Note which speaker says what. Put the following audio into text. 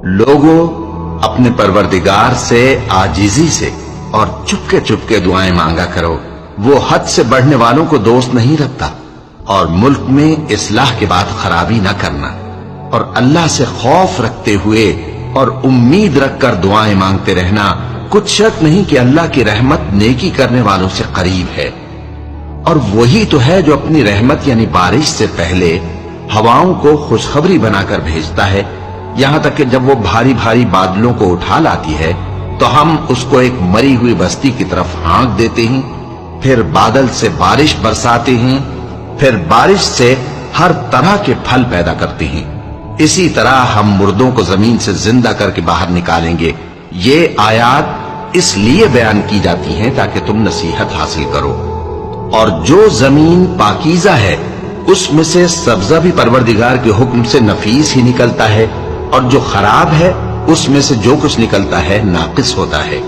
Speaker 1: لوگوں، اپنے پروردگار سے عاجزی سے اور چپکے دعائیں مانگا کرو، وہ حد سے بڑھنے والوں کو دوست نہیں رکھتا، اور ملک میں اصلاح کے بعد خرابی نہ کرنا، اور اللہ سے خوف رکھتے ہوئے اور امید رکھ کر دعائیں مانگتے رہنا۔ کچھ شک نہیں کہ اللہ کی رحمت نیکی کرنے والوں سے قریب ہے، اور وہی تو ہے جو اپنی رحمت یعنی بارش سے پہلے ہواؤں کو خوشخبری بنا کر بھیجتا ہے، یہاں تک کہ جب وہ بھاری بھاری بادلوں کو اٹھا لاتی ہے تو ہم اس کو ایک مری ہوئی بستی کی طرف ہانک دیتے ہیں، پھر بادل سے بارش برساتے ہیں، پھر بارش سے ہر طرح کے پھل پیدا کرتے ہیں۔ اسی طرح ہم مردوں کو زمین سے زندہ کر کے باہر نکالیں گے۔ یہ آیات اس لیے بیان کی جاتی ہیں تاکہ تم نصیحت حاصل کرو۔ اور جو زمین پاکیزہ ہے اس میں سے سبزہ بھی پروردگار کے حکم سے نفیس ہی نکلتا ہے، اور جو خراب ہے اس میں سے جو کچھ نکلتا ہے ناقص ہوتا ہے۔